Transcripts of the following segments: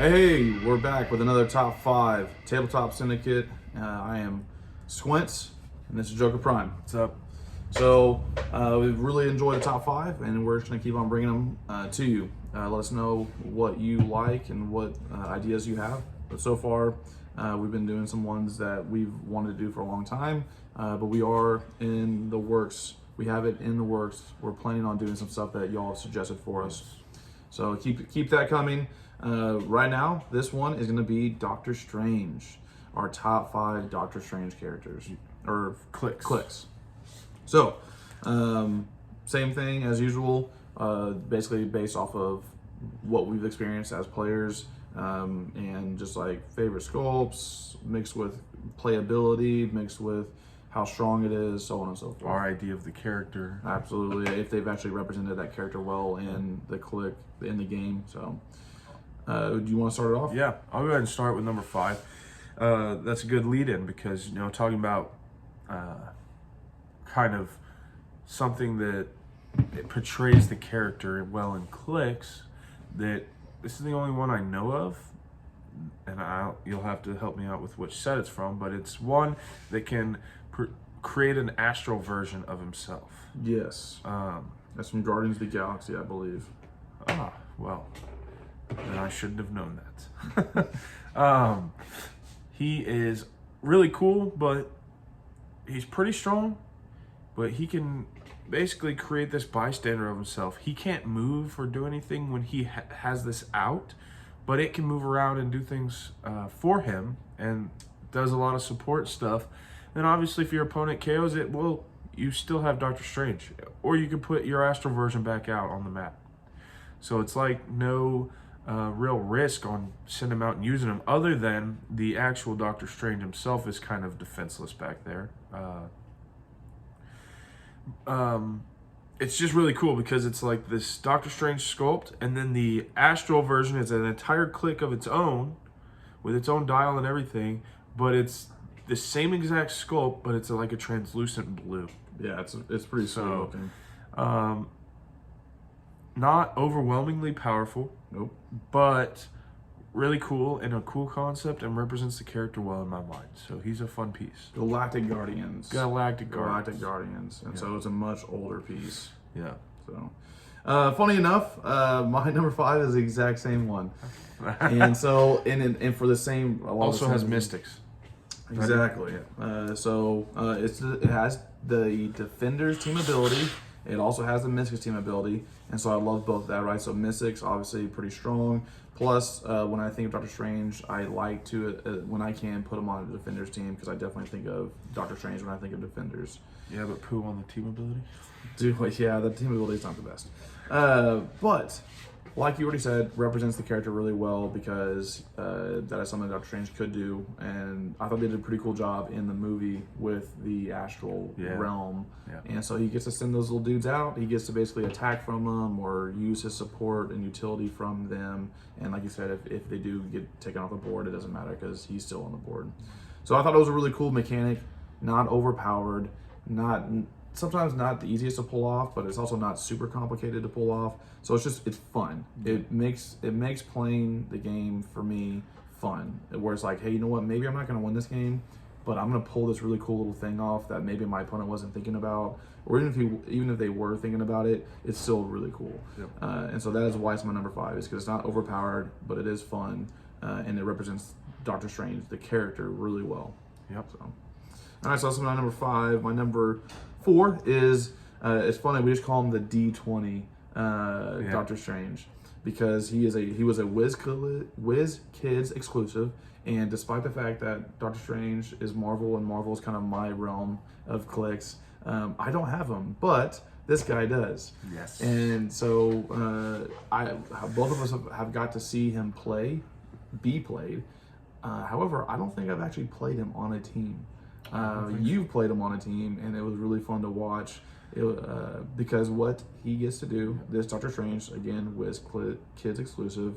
Hey, we're back with another top 5 tabletop syndicate. I am Squintz, and this is Joker Prime. What's up? So we've really enjoyed the top 5, and we're just going to keep on bringing them to you. Let us know what you like and what ideas you have. But so far, we've been doing some ones that we've wanted to do for a long time, but we are in the works. We have it in the works. We're planning on doing some stuff that y'all have suggested for us. So keep that coming. Right now, this one is going to be Dr. Strange, our top 5 Dr. Strange characters, or clicks. So, same thing as usual, basically based off of what we've experienced as players, and just like favorite sculpts, mixed with playability, mixed with how strong it is, so on and so forth. Our idea of the character. Absolutely, if they've actually represented that character well in the click, in the game, so... do you want to start it off? Yeah, I'll go ahead and start with number 5. That's a good lead-in because, talking about kind of something that it portrays the character well in clicks, that this is the only one I know of, and you'll have to help me out with which set it's from, but it's one that can create an astral version of himself. Yes. That's from Guardians of the Galaxy, I believe. Well... and I shouldn't have known that. He is really cool, but he's pretty strong. But he can basically create this bystander of himself. He can't move or do anything when he has this out, but it can move around and do things for him and does a lot of support stuff. Then obviously if your opponent KOs it, well, you still have Dr. Strange. Or you can put your astral version back out on the map. So it's like no... real risk on sending him out and using him, other than the actual Dr. Strange himself is kind of defenseless back there. It's just really cool because it's like this Dr. Strange sculpt, and then the astral version is an entire click of its own, with its own dial and everything, but it's the same exact sculpt, but it's like a translucent blue. Yeah, it's pretty sweet looking. Not overwhelmingly powerful. Nope. But really cool and a cool concept and represents the character well in my mind. So he's a fun piece. Galactic Guardians. And so it's a much older piece. Yeah. So, funny enough, my number 5 is the exact same one. And so, and for the same... also has mystics. Exactly. It has the Defender's team ability. It also has the Mystics team ability, and so I love both of that, right? So Mystics, obviously pretty strong. Plus, when I think of Dr. Strange, I like to, when I can, put him on a Defender's team, because I definitely think of Dr. Strange when I think of Defenders. Yeah, but poo on the team ability? Dude, yeah, the team ability is not the best. But, like you already said, represents the character really well, because that is something Dr. Strange could do, and I thought they did a pretty cool job in the movie with the astral realm. Yeah. And so he gets to send those little dudes out, he gets to basically attack from them, or use his support and utility from them, and like you said, if they do get taken off the board, it doesn't matter, because he's still on the board. So I thought it was a really cool mechanic, not overpowered, sometimes not the easiest to pull off, but it's also not super complicated to pull off. So it's fun. It makes playing the game for me fun. Where it's like, hey, you know what? Maybe I'm not going to win this game, but I'm going to pull this really cool little thing off that maybe my opponent wasn't thinking about, or even if they were thinking about it, it's still really cool. Yep. And so that is why it's my number 5, is because it's not overpowered, but it is fun, and it represents Dr. Strange, the character, really well. Yep. So, all right, so that's my number 5. My number 4 is, it's funny, we just call him the D20 Dr. Strange, because he was a Whiz Kids exclusive, and despite the fact that Dr. Strange is Marvel and Marvel is kind of my realm of clicks, I don't have him, but this guy does. Yes. And so both of us have got to see him be played. However, I don't think I've actually played him on a team. You've played him on a team, and it was really fun to watch. Because what he gets to do, this Dr. Strange, again, Wiz Kids exclusive,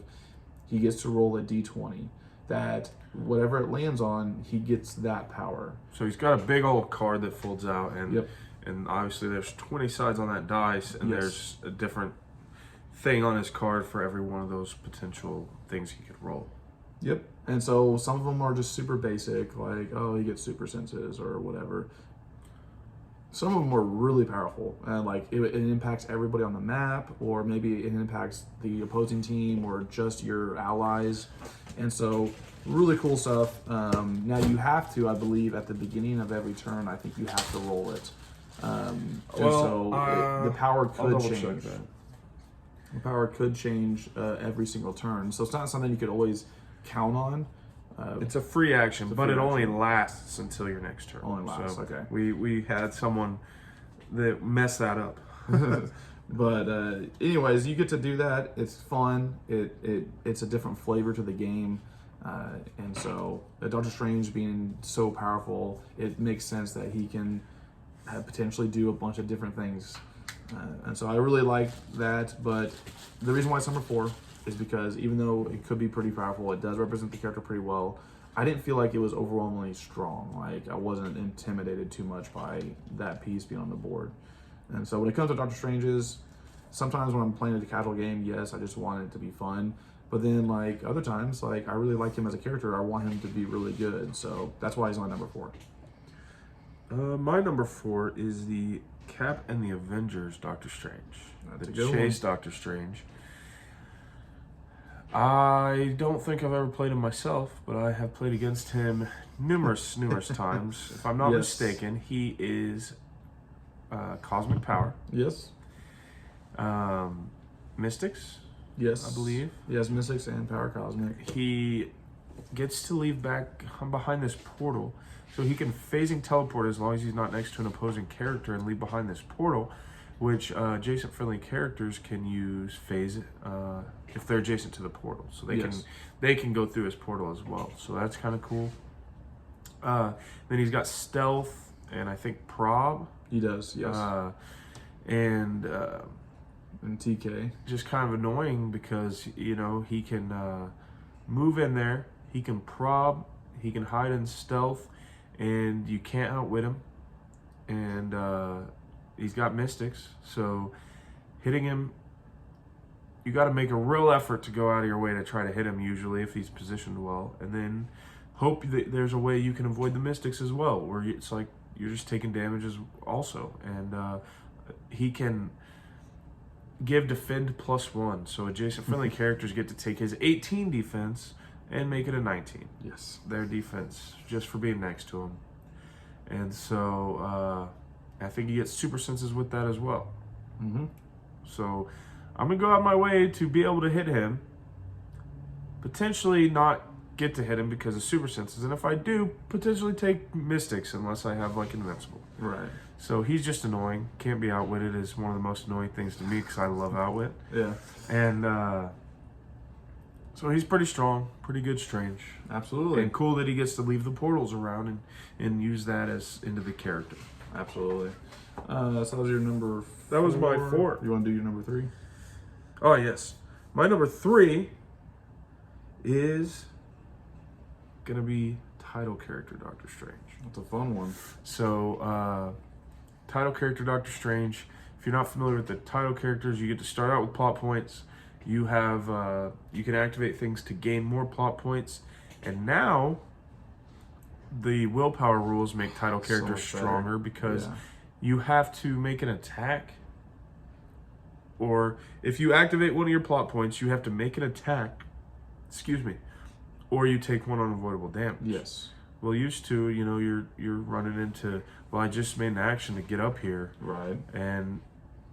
he gets to roll a D20. That whatever it lands on, he gets that power. So he's got a big old card that folds out, and and obviously there's 20 sides on that dice, and there's a different thing on his card for every one of those potential things he could roll. Yep. And so some of them are just super basic, like, oh, he gets super senses or whatever. Some of them are really powerful, and like it impacts everybody on the map, or maybe it impacts the opposing team or just your allies. And so, really cool stuff. Now you have to, I believe, at the beginning of every turn, I think you have to roll it. The power could change. The power could change every single turn, so it's not something you could always count on. It's a free action, but it only action. lasts until your next turn. Only lasts, so okay. We had someone that messed that up. But anyways, you get to do that. It's fun. It's a different flavor to the game. And so Dr. Strange being so powerful, it makes sense that he can potentially do a bunch of different things. And so I really like that. But the reason why it's number 4 is because even though it could be pretty powerful, it does represent the character pretty well. I didn't feel like it was overwhelmingly strong. Like, I wasn't intimidated too much by that piece being on the board. And so when it comes to Dr. Strange's, sometimes when I'm playing a casual game, yes, I just want it to be fun. But then, like, other times, like, I really like him as a character. I want him to be really good. So that's why he's my number 4. My number 4 is the Cap and the Avengers Doctor Strange. That's the a good Chase one. Doctor Strange. I don't think I've ever played him myself, but I have played against him numerous times. If I'm not mistaken, he is Cosmic Power. Yes. Mystics. Yes. I believe. Yes, Mystics and Power Cosmic. He gets to leave back behind this portal, so he can phasing teleport as long as he's not next to an opposing character and leave behind this portal, which adjacent friendly characters can use phase if they're adjacent to the portal, so they can go through his portal as well. So that's kind of cool. Then he's got stealth and I think prob. He does, yes. And TK. just kind of annoying because he can move in there, he can prob, he can hide in stealth, and you can't outwit him. And he's got mystics, so hitting him, you got to make a real effort to go out of your way to try to hit him usually if he's positioned well, and then hope that there's a way you can avoid the mystics as well, where it's like you're just taking damages also. And he can give defend +1, so adjacent friendly characters get to take his 18 defense and make it a 19. Yes. Their defense, just for being next to him. And so I think he gets super senses with that as well. Mm-hmm. So I'm going to go out my way to be able to hit him. Potentially not get to hit him because of super senses. And if I do, potentially take mystics unless I have like invincible. Right. So he's just annoying. Can't be outwitted is one of the most annoying things to me because I love outwit. Yeah. And so he's pretty strong, pretty good Strange. Absolutely. And cool that he gets to leave the portals around and use that as into the character. Absolutely. So that was your number 4. That was my 4. You want to do your number 3? Oh, yes. My number 3 is going to be title character Doctor Strange. That's a fun one. So, title character Doctor Strange. If you're not familiar with the title characters, you get to start out with plot points. You have you can activate things to gain more plot points, and now the willpower rules make title characters stronger because you have to make an attack, or if you activate one of your plot points, you have to make an attack. Excuse me, or you take one unavoidable damage. Yes. Well, used to, you're running into, well, I just made an action to get up here. Right. And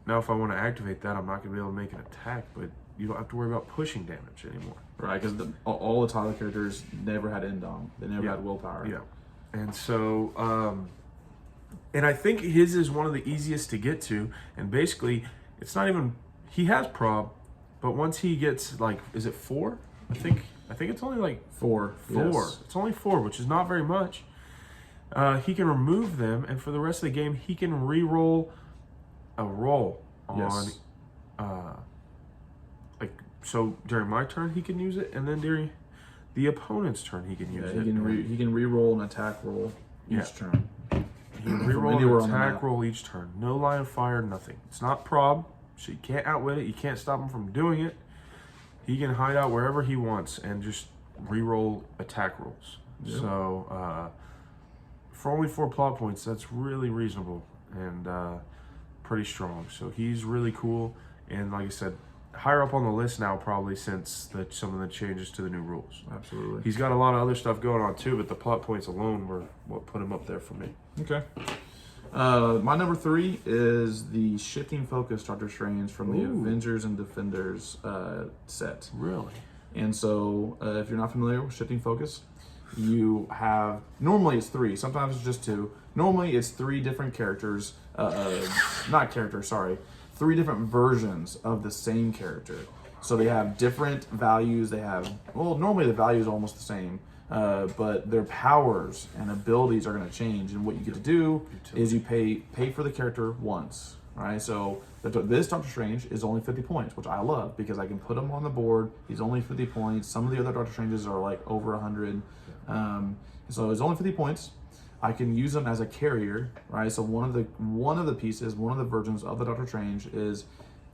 now if I want to activate that, I'm not going to be able to make an attack, but you don't have to worry about pushing damage anymore. Right, because all the title characters never had endom. They never had willpower. Yeah. And so, and I think his is one of the easiest to get to. And basically, it's not even, he has prob, but once he gets like, is it 4? I think it's only like 4. 4. Yes. It's only 4, which is not very much. He can remove them, and for the rest of the game, he can re-roll a roll on, so during my turn he can use it, and then during the opponent's turn he can use it. He can re-roll an attack roll each turn. He can re-roll an attack roll each turn. No line of fire, nothing. It's not prob, so you can't outwit it. You can't stop him from doing it. He can hide out wherever he wants and just reroll attack rolls. Yep. So for only 4 plot points, that's really reasonable and pretty strong. So he's really cool, and like I said, higher up on the list now probably since some of the changes to the new rules. Absolutely. He's got a lot of other stuff going on too, but the plot points alone were what put him up there for me. Okay. My number 3 is the Shifting Focus Dr. Strange from the Avengers and Defenders set. Really? And so, if you're not familiar with Shifting Focus, you have, normally it's 3, sometimes it's just 2. Normally it's 3 different characters, not characters, sorry, 3 different versions of the same character. So they have different values, normally the value is almost the same, but their powers and abilities are going to change, and what you get to do is you pay for the character once, right? So this Doctor Strange is only 50 points, which I love because I can put him on the board. He's only 50 points. Some of the other Doctor Stranges are like over 100. So it's only 50 points. I can use him as a carrier, right? So one of the pieces, one of the versions of the Doctor Strange is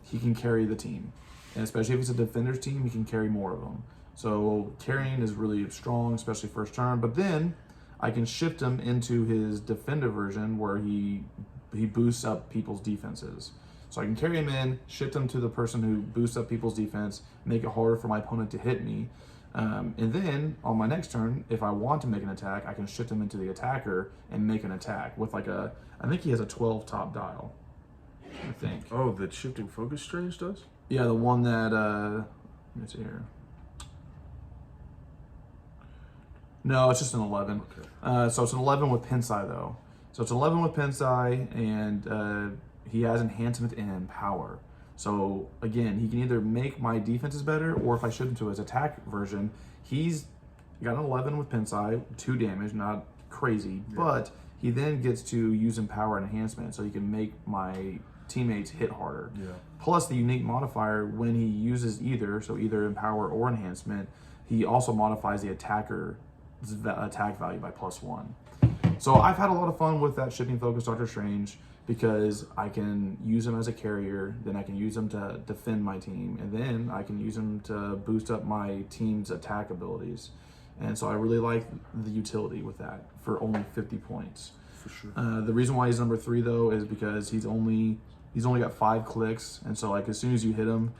he can carry the team, and especially if it's a Defenders team, he can carry more of them. So carrying is really strong, especially first turn. But then I can shift him into his Defender version where he boosts up people's defenses. So I can carry him in, shift him to the person who boosts up people's defense, make it harder for my opponent to hit me. And then on my next turn, if I want to make an attack, I can shift him into the attacker and make an attack with I think he has a 12 top dial, I think. Oh, the Shifting Focus Strange does? Yeah, the one that, let me see here. No, it's just an 11. Okay. So it's an 11 with Pensai though. So it's an 11 with Pensai, and he has enhancement and power. So again, he can either make my defenses better, or if I shift him to his attack version, he's got an 11 with Pensai, 2 damage, not crazy, but he then gets to use Empower and Enhancement, so he can make my teammates hit harder. Yeah. Plus the unique modifier, when he uses either Empower or Enhancement, he also modifies the attacker's attack value by +1. So I've had a lot of fun with that Shifting Focus Doctor Strange, because I can use him as a carrier, then I can use him to defend my team, and then I can use him to boost up my team's attack abilities. And so I really like the utility with that for only 50 points. For sure. The reason why he's number 3 though is because he's only got 5 clicks, and so like as soon as you hit him,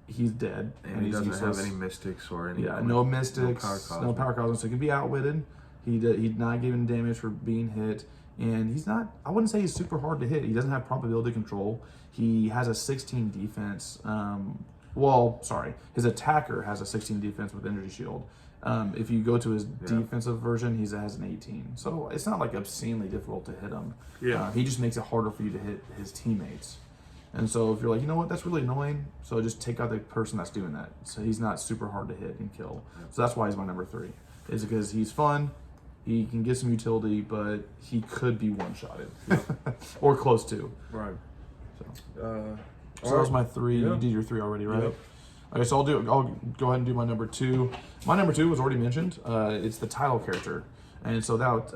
he's dead. And he doesn't have any mystics or any. Yeah, no mystics, no power cosmic, so he can be outwitted. He's not giving damage for being hit. And he's not, I wouldn't say he's super hard to hit. He doesn't have probability control. He has a 16 defense. His attacker has a 16 defense with energy shield. If you go to his defensive version, he has an 18. So it's not like obscenely difficult to hit him. Yeah. He just makes it harder for you to hit his teammates. And so if you're like, you know what, that's really annoying, so just take out the person that's doing that. So he's not super hard to hit and kill. So that's why he's my number 3. Is because he's fun. He can get some utility, but he could be one-shotted or close to. Right. So that was my 3. Yeah. You did your 3 already, right? Yep. Okay, so I'll go ahead and do my number 2. My number 2 was already mentioned. It's the title character, and so that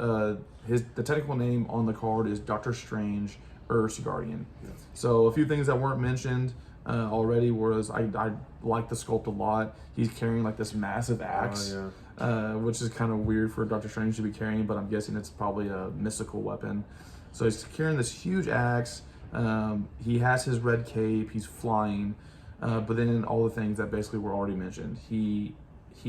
the technical name on the card is Dr. Strange Earth's Guardian. Yes. So a few things that weren't mentioned already was I like the sculpt a lot. He's carrying like this massive axe. Oh, yeah. Which is kind of weird for Dr. Strange to be carrying, but I'm guessing it's probably a mystical weapon. So he's carrying this huge axe. He has his red cape. He's flying, but then all the things that basically were already mentioned. He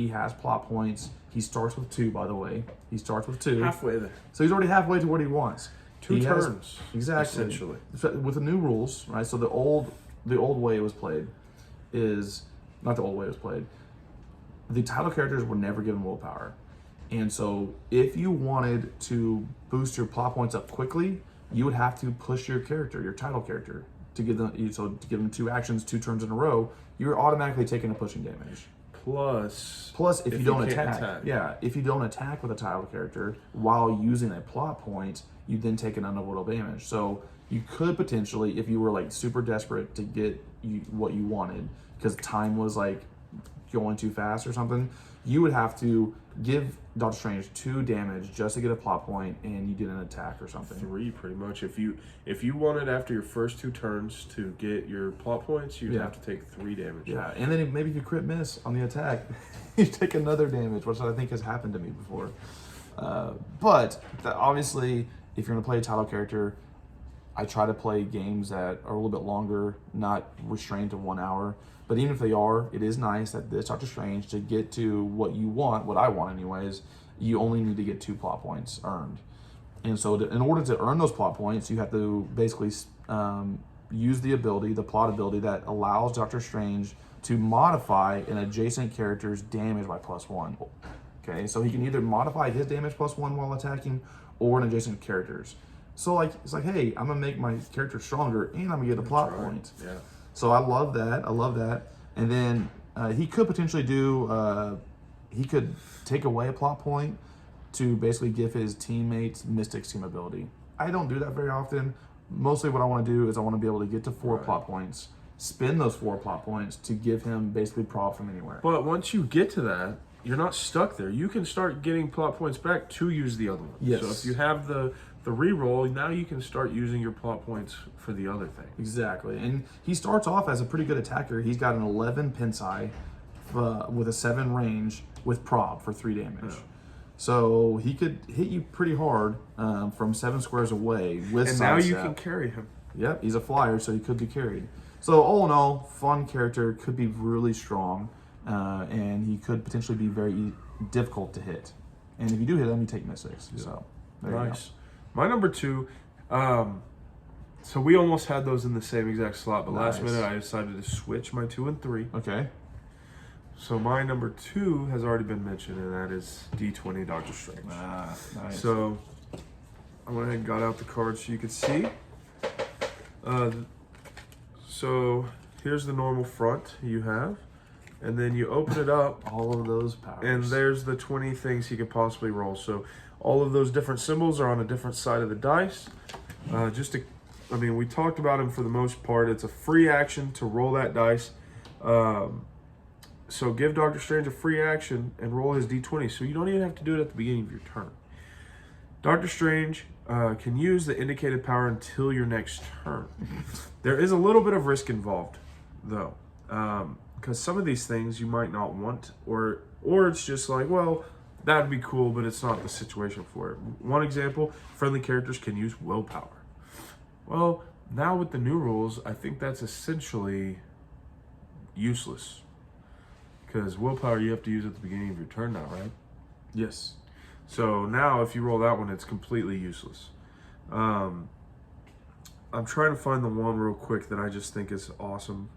has plot points. He starts with 2, by the way. He starts with 2. Halfway there. So he's already halfway to what he wants. 2 turns. Exactly. Essentially. With the new rules, right? So the old way it was played is not the old way it was played. The title characters were never given willpower. And so if you wanted to boost your plot points up quickly, you would have to push your character, your title character, to give them 2 actions, 2 turns in a row. You're automatically taking a pushing damage. Plus if you don't attack. Yeah, if you don't attack with a title character while using a plot point, you then take an unavoidable damage. So you could potentially, if you were like super desperate to get what you wanted, because time was like going too fast or something, you would have to give Dr. Strange 2 damage just to get a plot point, and you did an attack or something. 3 pretty much. If you wanted after your first 2 turns to get your plot points, you'd have to take 3 damage. Yeah, and then maybe if you crit miss on the attack, you take another damage, which I think has happened to me before. But obviously, if you're going to play a title character, I try to play games that are a little bit longer, not restrained to 1 hour. But even if they are, it is nice that this Doctor Strange, to get to what you want, what I want anyways, you only need to get 2 plot points earned. And so in order to earn those plot points, you have to basically use the ability, the plot ability that allows Doctor Strange to modify an adjacent character's damage by +1. Okay, so he can either modify his damage +1 while attacking, or an adjacent character's. So like, it's like, hey, I'm gonna make my character stronger, and I'm gonna get a plot point. Yeah. So I love that. And then he could potentially do, he could take away a plot point to basically give his teammates Mystic's team ability. I don't do that very often. Mostly what I want to do is I want to be able to get to 4 plot points, spend those 4 plot points to give him basically prop from anywhere. But once you get to that, you're not stuck there. You can start getting plot points back to use the other one. Yes. So if you have the reroll, now you can start using your plot points for the other thing. Exactly. And he starts off as a pretty good attacker. He's got an 11 Pinsai with a 7 range with prop for 3 damage. Yeah. So he could hit you pretty hard from 7 squares away with And now you can carry him. Yep, he's a flyer, so he could be carried. So all in all, fun character, could be really strong, and he could potentially be very difficult to hit. And if you do hit him, you take Mystics. Yeah. So there you go. My number 2, so we almost had those in the same exact slot, but last minute I decided to switch my 2 and 3. Okay. So my number 2 has already been mentioned, and that is D20 Dr. Strange. Nice. So I went ahead and got out the cards so you could see. So here's the normal front you have, and then you open it up. All of those powers. And there's the 20 things he could possibly roll. So all of those different symbols are on a different side of the dice. We talked about him for the most part. It's a free action to roll that dice. So give Dr. Strange a free action and roll his D20. So you don't even have to do it at the beginning of your turn. Dr. Strange can use the indicated power until your next turn. There is a little bit of risk involved, though, because some of these things you might not want, or it's just like, well, that'd be cool, but it's not the situation for it. One example, friendly characters can use willpower. Well, now with the new rules, I think that's essentially useless. Because willpower you have to use at the beginning of your turn now, right? Yes. So now if you roll that one, it's completely useless. I'm trying to find the one real quick that I just think is awesome.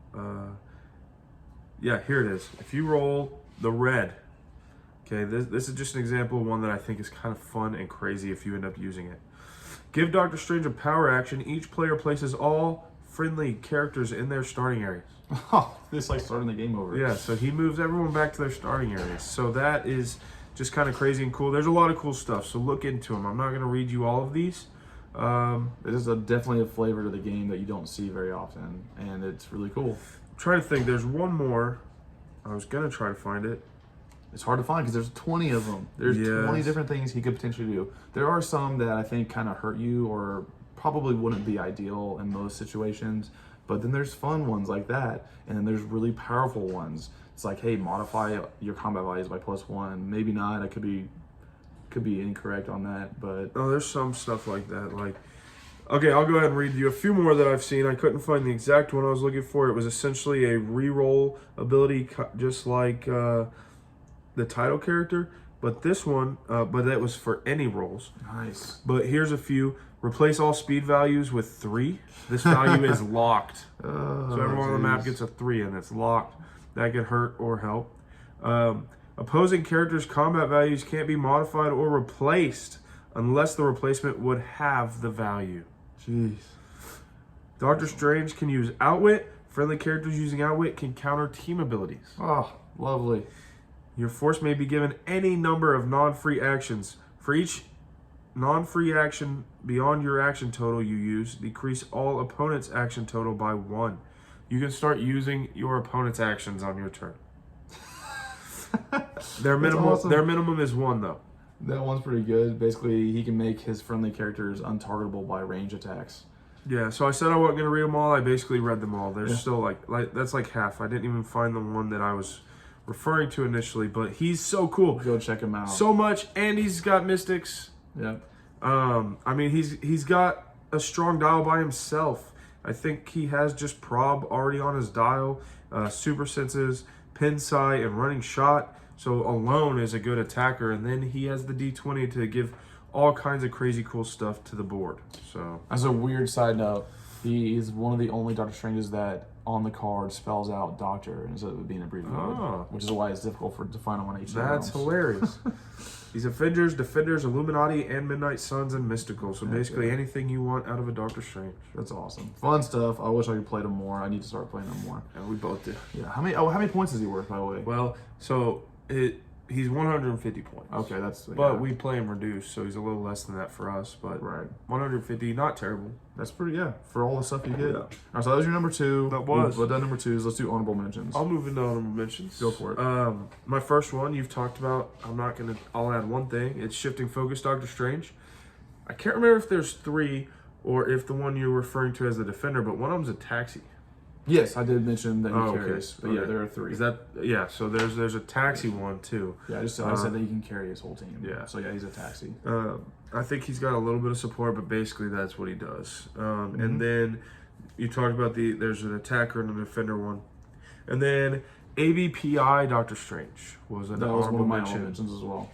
Yeah, here it is. If you roll the red, okay, this is just an example of one that I think is kind of fun and crazy if you end up using it. Give Dr. Strange a power action. Each player places all friendly characters in their starting areas. Oh, this is like starting the game over. Yeah, so he moves everyone back to their starting areas. So that is just kind of crazy and cool. There's a lot of cool stuff, so look into them. I'm not going to read you all of these. It is definitely a flavor to the game that you don't see very often, and it's really cool. I'm trying to think. There's one more. I was going to try to find it. It's hard to find because there's 20 of them. There's 20 different things he could potentially do. There are some that I think kind of hurt you or probably wouldn't be ideal in most situations, but then there's fun ones like that, and then there's really powerful ones. It's like, hey, modify your combat values by +1. Maybe not. I could be incorrect on that, but there's some stuff like that. Like, okay, I'll go ahead and read you a few more that I've seen. I couldn't find the exact one I was looking for. It was essentially a reroll ability, just like the title character, but this one, but that was for any rolls. Nice. But here's a few. Replace all speed values with 3. This value is locked. So everyone on the map gets a 3, and it's locked. That could hurt or help. Opposing characters' combat values can't be modified or replaced unless the replacement would have the value. Jeez. Dr. Strange can use Outwit. Friendly characters using Outwit can counter team abilities. Oh, lovely. Your force may be given any number of non-free actions. For each non-free action beyond your action total you use, decrease all opponent's action total by 1. You can start using your opponent's actions on your turn. Their minimum, awesome. their minimum is 1 though. That one's pretty good. Basically, he can make his friendly characters untargetable by range attacks. Yeah, so I said I wasn't gonna read them all. I basically read them all. There's still like that's like half. I didn't even find the one that I was referring to initially, but he's so cool. Go check him out. So much, and he's got mystics. Yep. I mean, he's got a strong dial by himself. I think he has just prob already on his dial, super senses, pin sight, and running shot. So alone is a good attacker, and then he has the D20 to give all kinds of crazy cool stuff to the board. So as a weird side note, he is one of the only Doctor Stranges that on the card spells out Doctor instead of it being abbreviated, which is why it's difficult to find him on each. That's hilarious. He's Avengers, Defenders, Illuminati, and Midnight Suns, and Mystical. So basically anything you want out of a Doctor Strange. That's awesome. Fun stuff. I wish I could play them more. I need to start playing them more. And we both do. Yeah. How many points is he worth, by the way? Well, so he's 150 points. Okay, that's. But we play him reduced, so he's a little less than that for us. But 150, not terrible. That's pretty, for all the stuff you get. Yeah. All right, so that was your number 2. That was. We've done number 2s. Let's do honorable mentions. I'll move into honorable mentions. Go for it. My first one you've talked about. I'll add one thing. It's shifting focus Doctor Strange. I can't remember if there's 3 or if the one you're referring to as the Defender, but one of them's a taxi. Yes, I did mention that he carries. Okay. But yeah, there are 3. Is that so there's a taxi one too. Yeah, I said that he can carry his whole team. Yeah. So yeah, he's a taxi. I think he's got a little bit of support, but basically that's what he does. And then you talked about there's an attacker and a defender one. And then ABPI Doctor Strange was an honorable mention. Mentions as well.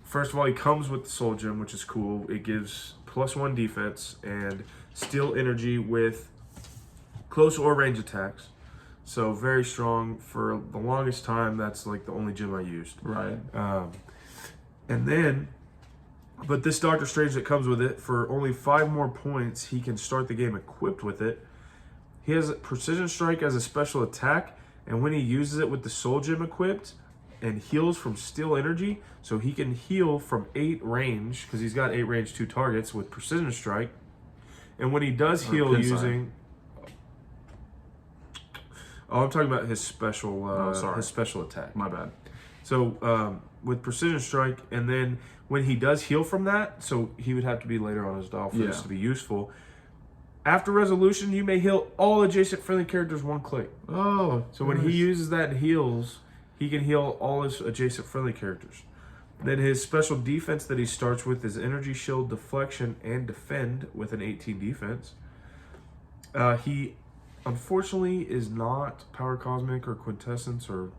First of all, he comes with the Soul Gem, which is cool. It gives +1 defense and steal energy with close or range attacks. So very strong. For the longest time, that's like the only gem I used. Right. And then, but this Doctor Strange that comes with it, for only 5 more points, he can start the game equipped with it. He has Precision Strike as a special attack, and when he uses it with the Soul Gem equipped, and heals from Steal Energy, so he can heal from 8 range, because he's got 8 range 2 targets with Precision Strike. And when he does heal using... Oh, I'm talking about his special his special attack. My bad. So with Precision Strike, and then when he does heal from that, so he would have to be later on his dial for this to be useful. After resolution, you may heal all adjacent friendly characters 1 click. Oh, so when he uses that and heals, he can heal all his adjacent friendly characters. Then his special defense that he starts with is Energy Shield, Deflection, and Defend with an 18 defense. He unfortunately is not Power Cosmic or Quintessence or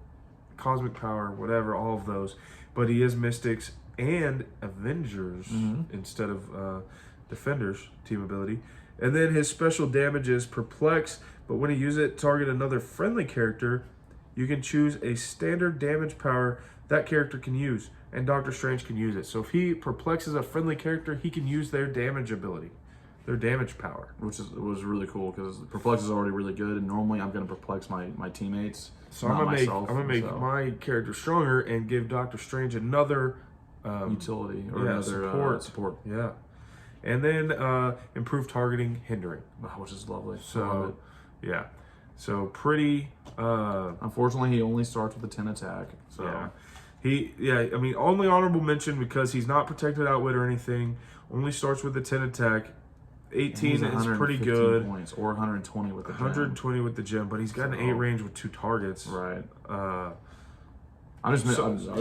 Cosmic Power, whatever, all of those. But he is Mystics and Avengers instead of Defenders team ability. And then his special damage is Perplex, but when he uses it, target another friendly character, you can choose a standard damage power that character can use, and Doctor Strange can use it. So if he perplexes a friendly character, he can use their damage ability. Their damage power, which was really cool because Perplex is already really good, and normally I'm going to perplex my teammates. So I'm gonna make my character stronger and give Doctor Strange another utility or another support. Yeah, and then improved targeting, hindering, which is lovely. So yeah, so pretty. Unfortunately, he only starts with a 10 attack. So I mean, only honorable mention because he's not protected outwit or anything. Only starts with a 10 attack. 18 is pretty good. Points, or 120 with the gem. 120 with the gem, but he's got an 8 range with 2 targets. Right.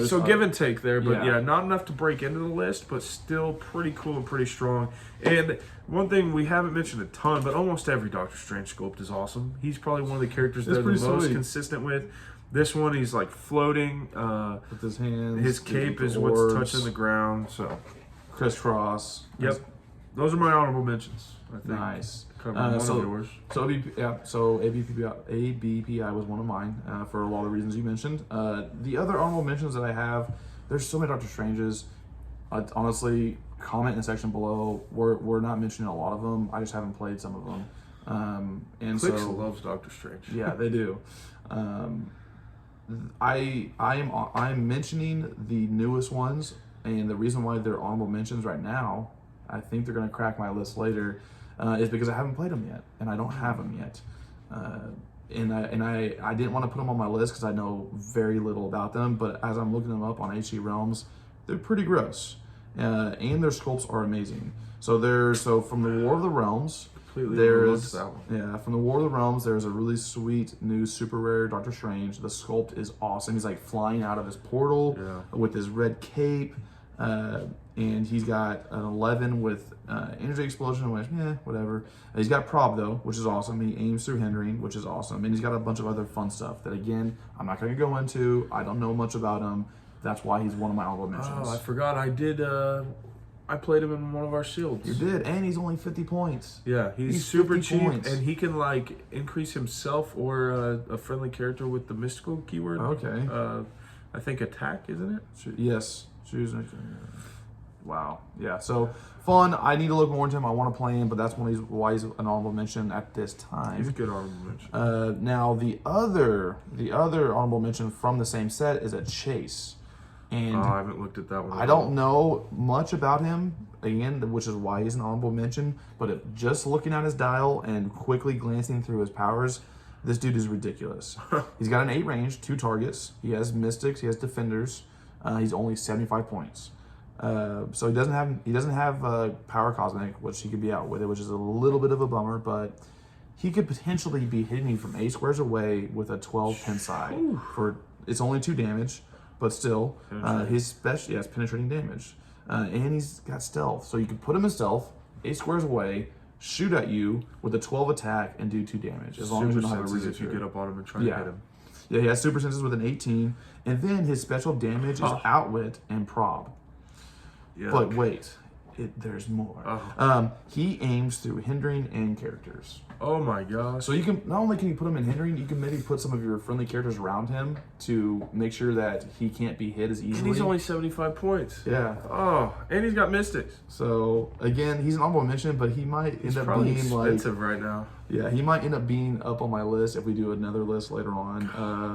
So give and take there, but yeah, not enough to break into the list, but still pretty cool and pretty strong. And one thing we haven't mentioned a ton, but almost every Doctor Strange sculpt is awesome. He's probably one of the characters they're the most consistent with. This one, he's like floating with his hands. His cape is what's touching the ground. So crisscross. Yep. Those are my honorable mentions, I think. Nice. So ABPI was one of mine for a lot of the reasons you mentioned. The other honorable mentions that I have, there's so many Doctor Stranges. Honestly, comment in the section below. We're not mentioning a lot of them. I just haven't played some of them. And Clicks loves Doctor Strange. Yeah, they do. I'm mentioning the newest ones, and the reason why they're honorable mentions right now, I think they're going to crack my list later, is because I haven't played them yet, and I don't have them yet. and I didn't want to put them on my list because I know very little about them. But as I'm looking them up on HG Realms, they're pretty gross, and their sculpts are amazing. So from the War of the Realms, there's from the War of the Realms, there's a really sweet new super rare Doctor Strange. The sculpt is awesome. He's like flying out of his portal with his red cape. And he's got an 11 with energy explosion, which, whatever. He's got prob, though, which is awesome. He aims through hindering, which is awesome. And he's got a bunch of other fun stuff that, again, I'm not going to go into. I don't know much about him. That's why he's one of my honorable mentions. Oh, I forgot. I played him in one of our shields. You did, and he's only 50 points. Yeah, he's super cheap, and he can, like, increase himself or a friendly character with the mystical keyword. Okay. I think attack, isn't it? Yes. Wow. Yeah. So fun. I need to look more into him. I want to play him, but that's why he's an honorable mention at this time. He's a good honorable mention. Now the other honorable mention from the same set is a Chase, and I haven't looked at that one. I don't know much about him again, which is why he's an honorable mention. But just looking at his dial and quickly glancing through his powers, this dude is ridiculous. He's got an 8 range, 2 targets. He has mystics. He has defenders. He's only 75 points. So he doesn't have power cosmic, which he could be out with it, which is a little bit of a bummer, but he could potentially be hitting you from 8 squares away with a 12 Pensai. It's only 2 damage, but still, his special has penetrating damage. And he's got stealth. So you could put him in stealth, 8 squares away, shoot at you with a 12 attack and do 2 damage. As long as you don't have a resistor. If you get up on him and try to hit him. Yeah, he has super senses with an 18, and then his special damage is outwit and prob. Yeah. But wait, there's more. He aims through hindering and characters. Oh my gosh! So you can not only can you put him in hindering, you can maybe put some of your friendly characters around him to make sure that he can't be hit as easily. And he's only 75 points. Yeah. Oh, and he's got mystics. So again, he's an honorable mention, but he might end up being expensive right now. Yeah, he might end up being up on my list if we do another list later on.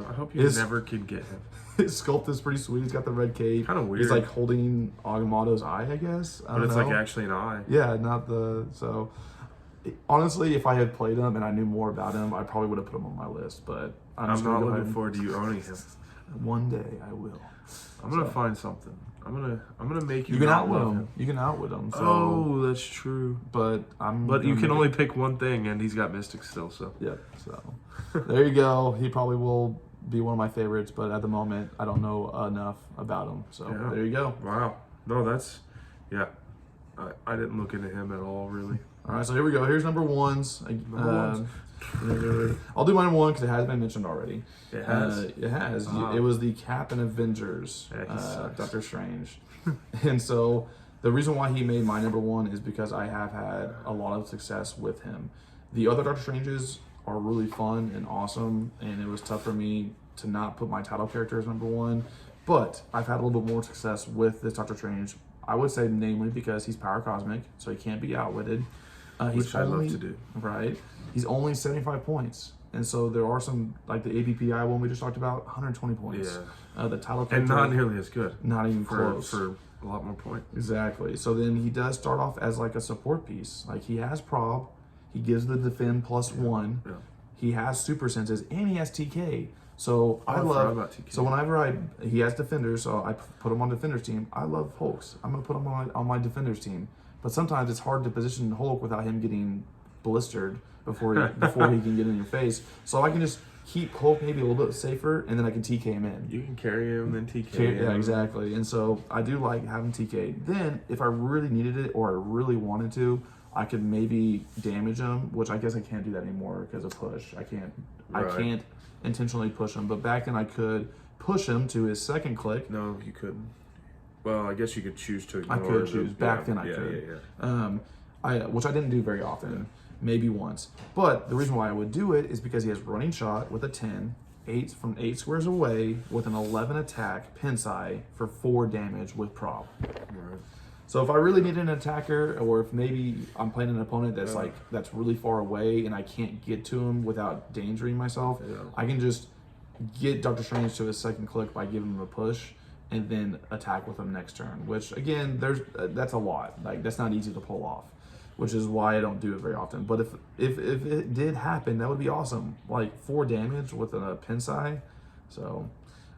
I hope you never could get him. His sculpt is pretty sweet. He's got the red cape. Kind of weird. He's like holding Agamotto's eye, I guess. But it's like actually an eye. Yeah, not the so. Honestly, if I had played him and I knew more about him, I probably would have put him on my list. But I'm not looking forward to you owning him. One day I will. I'm gonna find something. I'm gonna make you. You can outwit him. You can outwit him. So. Oh, that's true. But you can only pick one thing, and he's got Mystic still. So. Yep. So there you go. He probably will be one of my favorites, but at the moment I don't know enough about him. So there you go. Wow. No, that's I didn't look into him at all, really. All right, so here we go. Here's number ones. I'll do my number one because it has been mentioned already. It has. It has. It was the Captain Avengers, Dr. Strange, and so the reason why he made my number one is because I have had a lot of success with him. The other Doctor Stranges are really fun and awesome, and it was tough for me to not put my title character as number one. But I've had a little bit more success with this Doctor Strange. I would say, namely, because he's power cosmic, so he can't be outwitted. Which I love to do. Right. He's only 75 points. And so there are some, like the ABPI one we just talked about, 120 points. Yeah. The title character. And not nearly as good. Not even close. For a lot more points. Exactly. So then he does start off as like a support piece. Like he has prob. He gives the defend +1. Yeah. He has super senses and he has TK. So I love about TK. So whenever he has defenders, so I put him on defenders team. I love Hulks. I'm gonna put him on my defenders team. But sometimes it's hard to position Hulk without him getting blistered before he can get in your face. So I can just keep Hulk maybe a little bit safer, and then I can TK him in. You can carry him, then TK him. Yeah, exactly. And so I do like having TK. Then if I really needed it or I really wanted to, I could maybe damage him, which I guess I can't do that anymore because of push. I can't intentionally push him. But back then I could push him to his second click. No, you couldn't. Well, I guess you could choose to ignore. I could choose. Back then I could. Which I didn't do very often, maybe once. But the reason why I would do it is because he has running shot with a 10, 8 from 8 squares away with an 11 attack, Pensai for 4 damage with prob. Right. So if I really need an attacker, or if maybe I'm playing an opponent that's that's really far away and I can't get to him without endangering myself, I can just get Dr. Strange to his second click by giving him a push and then attack with him next turn, which again, that's a lot. Like that's not easy to pull off. which is why I don't do it very often. But if it did happen, that would be awesome. Like 4 damage with a Pinsai. So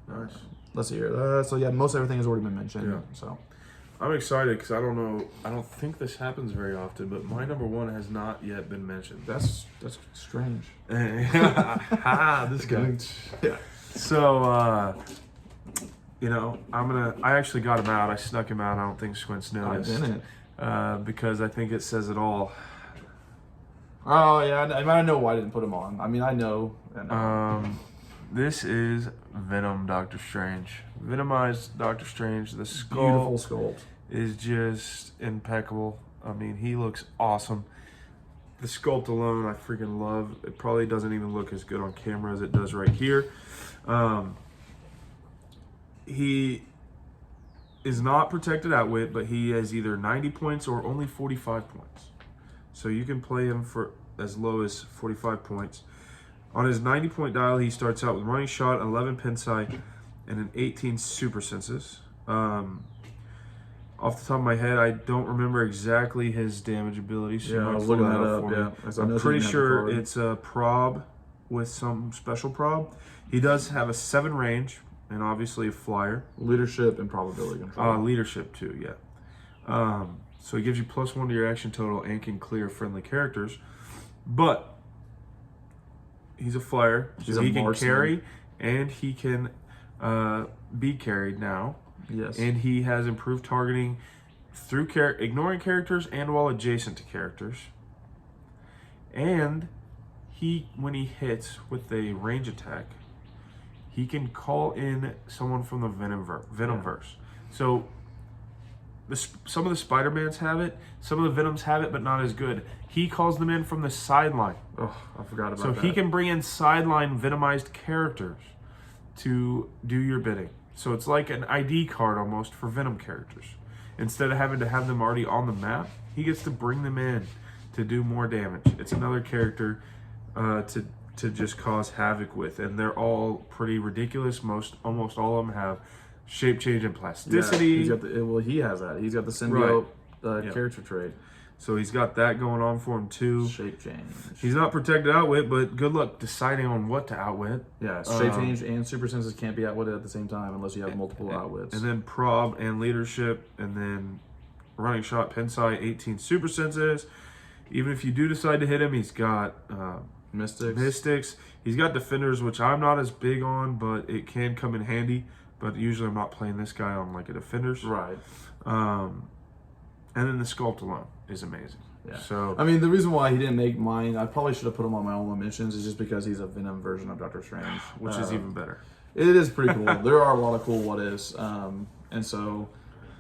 Nice. let's see here. So yeah, most everything has already been mentioned. Yeah. So I'm excited because I don't think this happens very often, but my number 1 has not yet been mentioned. that's strange. This guy. Yeah. So, you know, I actually got him out. I snuck him out. I don't think Squintz I noticed. didn't. Because I think it says it all. Oh yeah, I know why I didn't put him on. I mean, I know. This is Venom Dr. Strange. Venomized Dr. Strange. The skull Beautiful sculpt. is just impeccable. I mean, he looks awesome. The sculpt alone, I freaking love. It probably doesn't even look as good on camera as it does right here. He is not protected outwit, but he has either 90 points or only 45 points. So you can play him for as low as 45 points. On his 90-point dial, he starts out with running shot, 11 Pinsai, and an 18 super senses. Off the top of my head, I don't remember exactly his damage ability. So Yeah, I was looking that up. Yeah, I'm pretty sure it's a prob with some special prob. He does have a 7 range and obviously a flyer. Leadership and probability control. Leadership too, yeah. So he gives you +1 to your action total and can clear friendly characters. But he's a flyer, He's so a he can marksman. carry and he can be carried now. Yes. And he has improved targeting through ignoring characters and while adjacent to characters. And when he hits with a range attack, he can call in someone from the Venomverse. So some of the Spider-Mans have it, some of the Venoms have it, but not as good. He calls them in from the sideline. Oh, I forgot about So that. he can bring in sideline Venomized characters to do your bidding. So it's like an ID card almost for Venom characters. Instead of having to have them already on the map, he gets to bring them in to do more damage. It's another character to just cause havoc with, and they're all pretty ridiculous. Almost all of them have shape change and plasticity. Yeah, he has that. He's got the symbiote character trait. So he's got that going on for him too. Shape change. He's not protected outwit, but good luck deciding on what to outwit. Yeah, shape change and super senses can't be outwitted at the same time unless you have multiple outwits. And then prob and leadership, and then running shot, Pinsai, 18 super senses. Even if you do decide to hit him, he's got mystics. He's got defenders, which I'm not as big on, but it can come in handy. But usually I'm not playing this guy on like a defenders. Right. And then the sculpt alone is amazing. Yeah. So I mean, the reason why he didn't make mine, I probably should have put him on my own mentions, is just because he's a Venom version of Dr. Strange, which is even better. It is pretty cool. There are a lot of cool what ifs, and so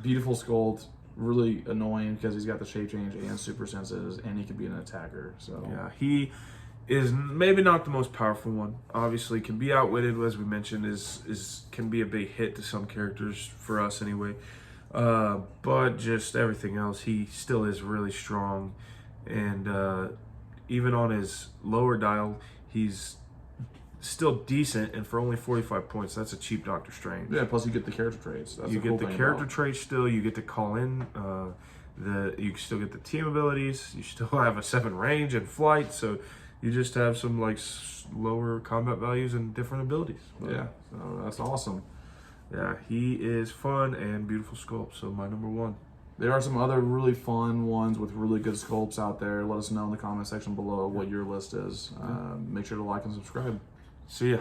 beautiful sculpt. Really annoying because he's got the shape change and super senses, and he can be an attacker. So yeah, he is maybe not the most powerful one. Obviously, can be outwitted, as we mentioned, can be a big hit to some characters for us anyway. But just everything else, he still is really strong, and even on his lower dial, he's still decent. And for only 45 points, that's a cheap Dr. Strange. yeah. Plus, you get the character traits. That's You the cool get the thing character about traits still. You get to call in. You still get the team abilities. You still have a 7 range and flight. So you just have some like lower combat values and different abilities. it. Yeah, so that's awesome. Yeah, he is fun and beautiful sculpt. So my number 1. There are some other really fun ones with really good sculpts out there. Let us know in the comment section below what your list is. Make sure to like and subscribe. See ya.